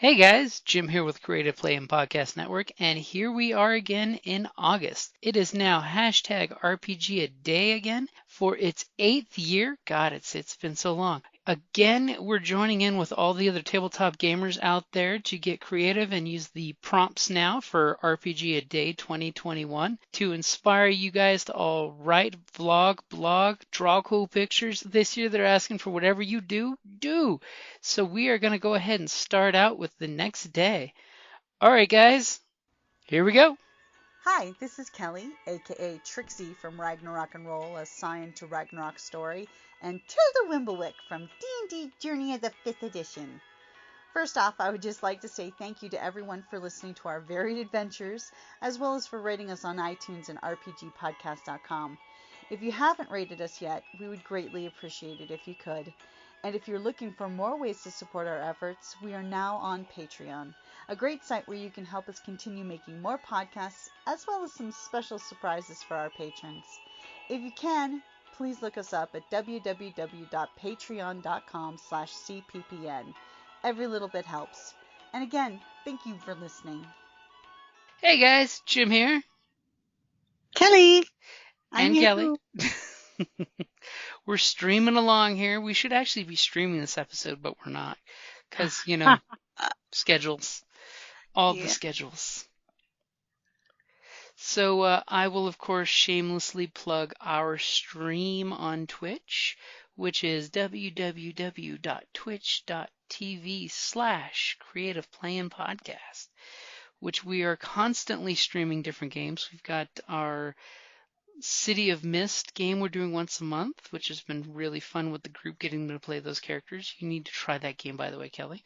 Hey guys, Jim here with Creative Play and Podcast Network, and here we are again in August. It is now hashtag RPGaDay again for its 8th year. God, it's been so long. Again, we're joining in with all the other tabletop gamers out there to get creative and use the prompts now for RPGaDay 2021 to inspire you guys to all write, vlog, blog, draw cool pictures. This year they're asking for whatever you do, do. So we are going to go ahead and start out with the next day. All right, guys, here we go. Hi, this is Kelly, aka Trixie from Ragnarok and Roll, assigned to Ragnarok Story, and Tilda Wimblewick from D&D Journey of the 5th Edition. First off, I would just like to say thank you to everyone for listening to our varied adventures, as well as for rating us on iTunes and RPGpodcast.com. If you haven't rated us yet, we would greatly appreciate it if you could. And if you're looking for more ways to support our efforts, we are now on Patreon, a great site where you can help us continue making more podcasts, as well as some special surprises for our patrons. If you can, please look us up at www.patreon.com/cppn. Every little bit helps. And again, thank you for listening. Hey guys, Jim here. Kelly. And Kelly. We're streaming along here. We should actually be streaming this episode, but we're not. Because, schedules. All the schedules. So I will, of course, shamelessly plug our stream on Twitch, which is www.twitch.tv/creativeplayandpodcast, which we are constantly streaming different games. We've got our City of Mist game we're doing once a month, which has been really fun with the group getting to play those characters. You need to try that game, by the way, Kelly.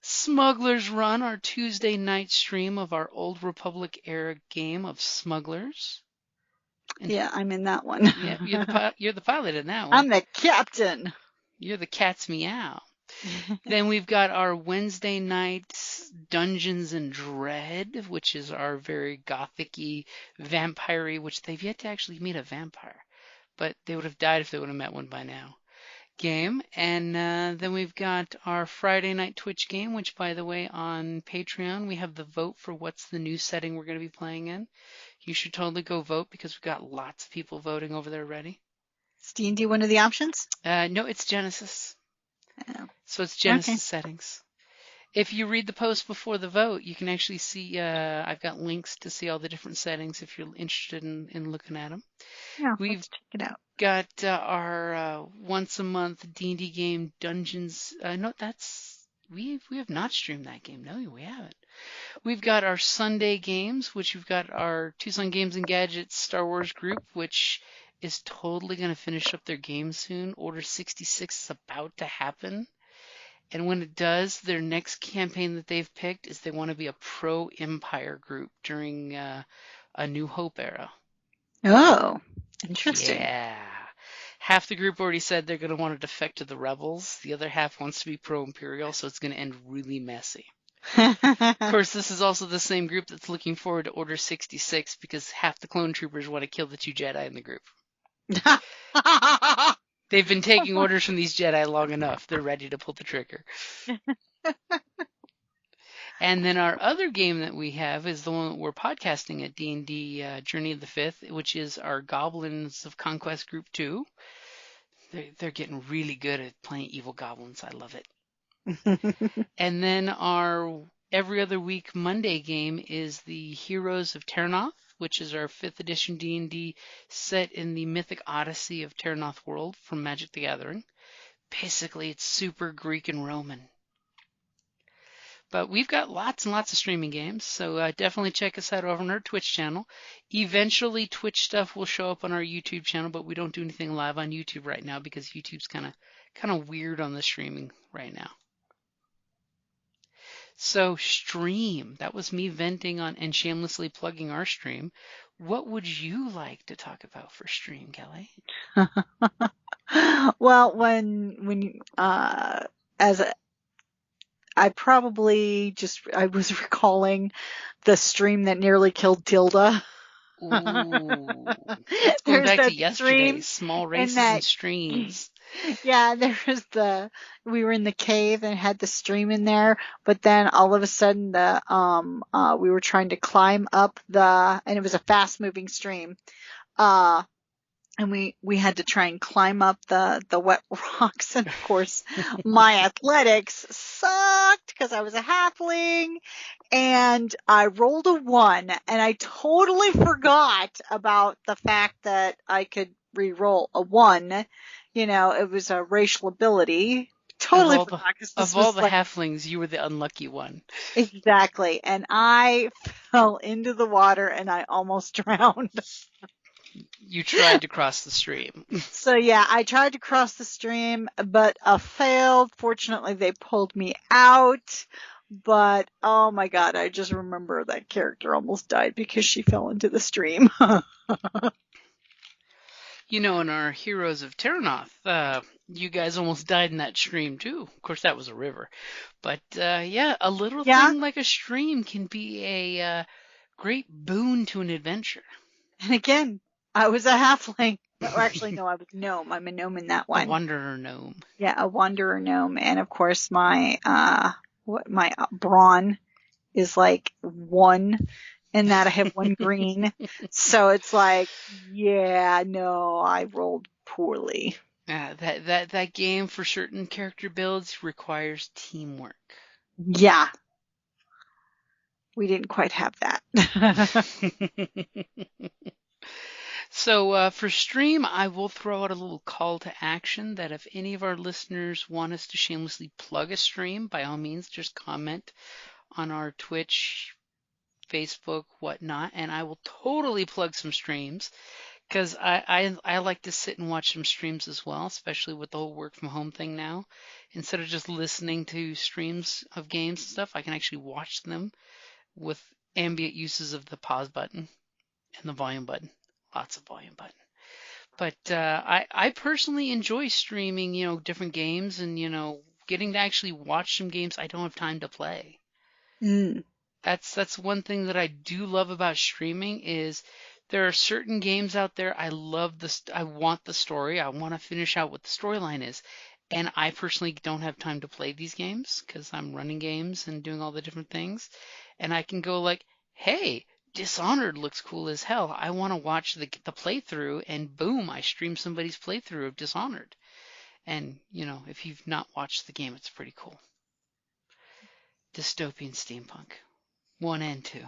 Smugglers Run, our Tuesday night stream of our Old Republic era game of Smugglers. And yeah, I'm in that one. Yeah, you're the pilot in that one. I'm the captain. You're the cat's meow. Then we've got our Wednesday night Dungeons and Dread, which is our very gothic-y, vampire-y, which they've yet to actually meet a vampire. But they would have died if they would have met one by now. Game. And then we've got our Friday night Twitch game, which, by the way, on Patreon, we have the vote for what's the new setting we're going to be playing in. You should totally go vote because we've got lots of people voting over there already. Is D&D one of the options? No, it's Genesis. Oh. So it's Genesis settings. If you read the post before the vote, you can actually see, I've got links to see all the different settings if you're interested in looking at them. Yeah, let's check it out. Got our once a month D&D game Dungeons. No, we have not streamed that game. No, we haven't. We've got our Sunday games, which we've got our Tucson Games and Gadgets Star Wars group, which is totally going to finish up their game soon. Order 66 is about to happen. And when it does, their next campaign that they've picked is they want to be a pro-Empire group during a New Hope era. Oh, interesting. Yeah. Half the group already said they're going to want to defect to the rebels. The other half wants to be pro-Imperial, so it's going to end really messy. Of course, this is also the same group that's looking forward to Order 66 because half the clone troopers want to kill the 2 Jedi in the group. They've been taking orders from these Jedi long enough. They're ready to pull the trigger. And then our other game that we have is the one that we're podcasting at D&D Journey of the 5th, which is our Goblins of Conquest Group 2. They're getting really good at playing evil goblins. I love it. And then our every other week Monday game is the Heroes of Terranoth, which is our 5th edition D&D set in the mythic odyssey of Terranoth world from Magic the Gathering. Basically, it's super Greek and Roman. But we've got lots and lots of streaming games, so definitely check us out over on our Twitch channel. Eventually, Twitch stuff will show up on our YouTube channel, but we don't do anything live on YouTube right now because YouTube's kind of weird on the streaming right now. So stream, that was me venting on and shamelessly plugging our stream. What would you like to talk about for stream, Kelly? Well, when I was recalling the stream that nearly killed Tilda. Ooh, it's going back to yesterday. Small races and streams. Yeah, we were in the cave and had the stream in there, but then all of a sudden we were trying to climb up and it was a fast moving stream. Uh, and we had to try and climb up the wet rocks. And of course, my athletics sucked because I was a halfling and I rolled a 1 and I totally forgot about the fact that I could re-roll a 1. It was a racial ability. Totally forgot because this Of all was the like halflings, you were the unlucky one. exactly. And I fell into the water and I almost drowned. You tried to cross the stream. So yeah, I tried to cross the stream, but failed. Fortunately, they pulled me out. But oh my God, I just remember that character almost died because she fell into the stream. In our Heroes of Terranoth, you guys almost died in that stream too. Of course, that was a river. But yeah, a little Yeah. thing like a stream can be a great boon to an adventure. And again, I was a halfling. Or actually, no, I was a gnome. I'm a gnome in that A one. wanderer gnome. Yeah, a wanderer gnome. And of course, my brawn is like 1, and that I have 1 green. So it's like, yeah, no, I rolled poorly. That game for certain character builds requires teamwork. Yeah. We didn't quite have that. So for stream, I will throw out a little call to action that if any of our listeners want us to shamelessly plug a stream, by all means, just comment on our Twitch, Facebook, whatnot, and I will totally plug some streams because I like to sit and watch some streams as well, especially with the whole work from home thing now. Instead of just listening to streams of games and stuff, I can actually watch them with ambient uses of the pause button and the volume button. Lots of volume button. But I personally enjoy streaming, different games and, getting to actually watch some games I don't have time to play. Mm. That's one thing that I do love about streaming is there are certain games out there I love I want the story. I want to finish out what the storyline is. And I personally don't have time to play these games because I'm running games and doing all the different things. And I can go like, hey, Dishonored looks cool as hell. I want to watch the playthrough, and boom, I stream somebody's playthrough of Dishonored. And, if you've not watched the game, it's pretty cool. Dystopian steampunk. 1 and 2.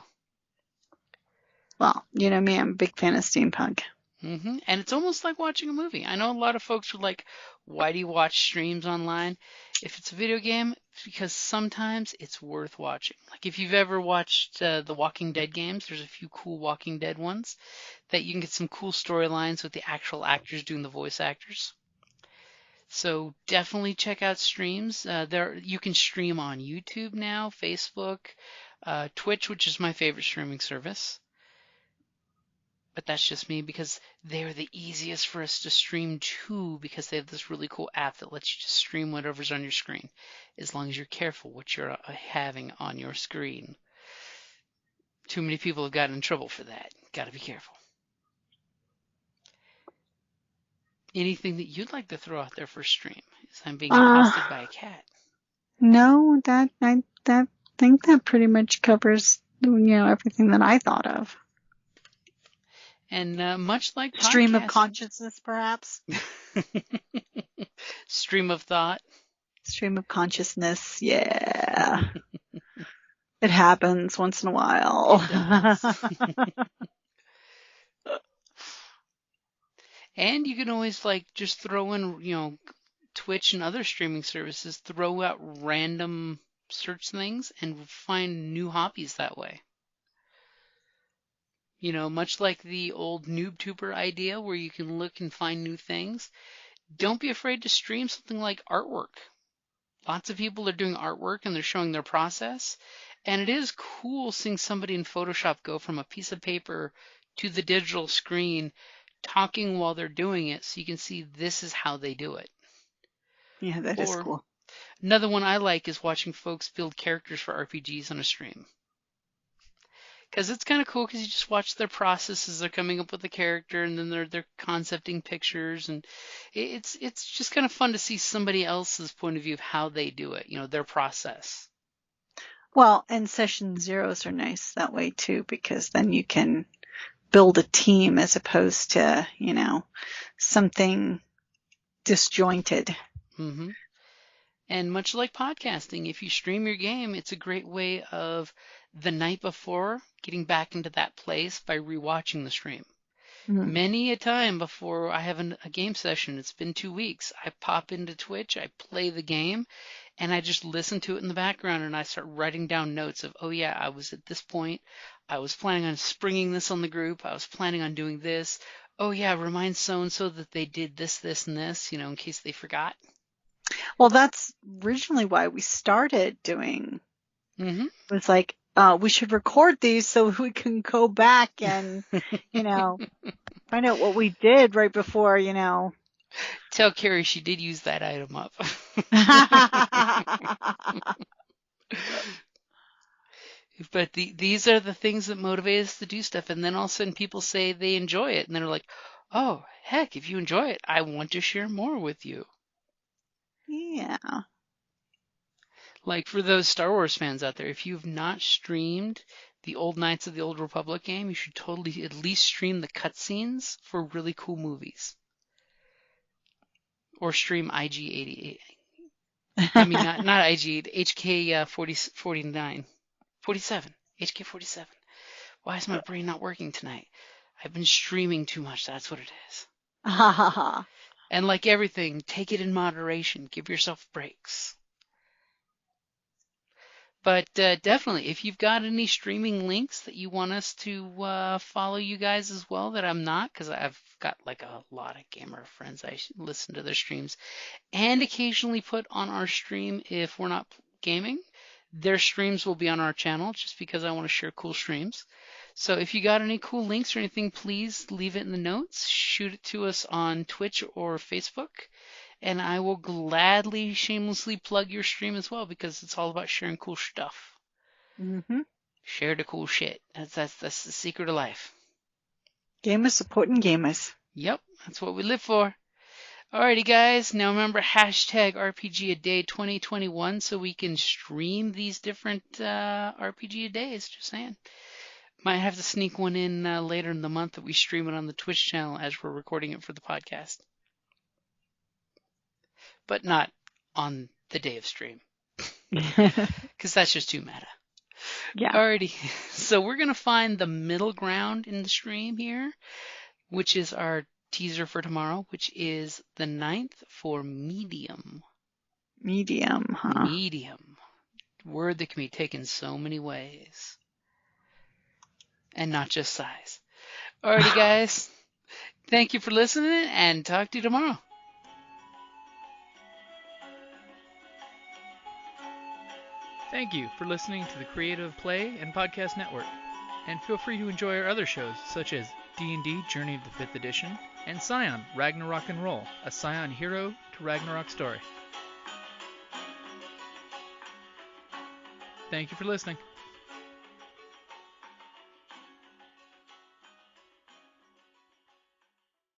Well, you know me, I'm a big fan of steampunk. And it's almost like watching a movie. I know a lot of folks are like, why do you watch streams online? If it's a video game, it's because sometimes it's worth watching. Like if you've ever watched the Walking Dead games, there's a few cool Walking Dead ones that you can get some cool storylines with the actual actors doing the voice actors. So definitely check out streams. You can stream on YouTube now, Facebook, Twitch, which is my favorite streaming service. But that's just me because they're the easiest for us to stream to because they have this really cool app that lets you just stream whatever's on your screen as long as you're careful what you're having on your screen. Too many people have gotten in trouble for that. Got to be careful. Anything that you'd like to throw out there for stream? As I'm being accosted by a cat. No, I think that pretty much covers everything that I thought of. And much like Stream of consciousness, perhaps. Stream of thought. Stream of consciousness, yeah. It happens once in a while. It does. And you can always just throw in, Twitch and other streaming services, throw out random search things and find new hobbies that way. Much like the old NoobTuber idea where you can look and find new things, don't be afraid to stream something like artwork. Lots of people are doing artwork and they're showing their process. And it is cool seeing somebody in Photoshop go from a piece of paper to the digital screen talking while they're doing it so you can see this is how they do it. Yeah, that is cool. Another one I like is watching folks build characters for RPGs on a stream. Because it's kind of cool because you just watch their process as they're coming up with the character, and then they're concepting pictures, and it's just kind of fun to see somebody else's point of view of how they do it, their process. Well, and session zeros are nice that way too, because then you can build a team as opposed to, something disjointed. Mm-hmm. And much like podcasting, if you stream your game, it's a great way of the night before getting back into that place by rewatching the stream. Mm. Many a time before I have a game session, it's been 2 weeks, I pop into Twitch, I play the game, and I just listen to it in the background, and I start writing down notes of, oh yeah, I was at this point, I was planning on springing this on the group, I was planning on doing this, oh yeah, remind so-and-so that they did this, this, and this, in case they forgot. Well, that's originally why we started doing. Mm-hmm. It was like, we should record these so we can go back and, find out what we did right before, Tell Carrie she did use that item up. But these are the things that motivate us to do stuff. And then all of a sudden people say they enjoy it. And they're like, oh, heck, if you enjoy it, I want to share more with you. Yeah. Like for those Star Wars fans out there, if you've not streamed the old Knights of the Old Republic game, you should totally at least stream the cutscenes for really cool movies. Or stream IG88. I mean, not IG, HK 49. 47. HK 47. Why is my brain not working tonight? I've been streaming too much. That's what it is. And like everything, take it in moderation. Give yourself breaks. But definitely, if you've got any streaming links that you want us to follow you guys as well, that I'm not, because I've got like a lot of gamer friends. I listen to their streams and occasionally put on our stream if we're not gaming. Their streams will be on our channel just because I want to share cool streams. So if you got any cool links or anything, please leave it in the notes. Shoot it to us on Twitch or Facebook. And I will gladly shamelessly plug your stream as well because it's all about sharing cool stuff. Mm-hmm. Share the cool shit. That's the secret of life. Gamers supporting gamers. Yep, that's what we live for. Alrighty, guys. Now remember hashtag RPGaDay2021 so we can stream these different RPGaDays. Just saying. Might have to sneak one in later in the month that we stream it on the Twitch channel as we're recording it for the podcast. But not on the day of stream. Because that's just too meta. Yeah. Alrighty. So we're going to find the middle ground in the stream here, which is our teaser for tomorrow, which is the 9th for medium. Medium, huh? Medium. Word that can be taken so many ways. And not just size. Alrighty, guys. Thank you for listening and talk to you tomorrow. Thank you for listening to the Creative Play and Podcast Network. And feel free to enjoy our other shows, such as D&D Journey of the 5th Edition and Scion Ragnarok and Roll, a Scion hero to Ragnarok story. Thank you for listening.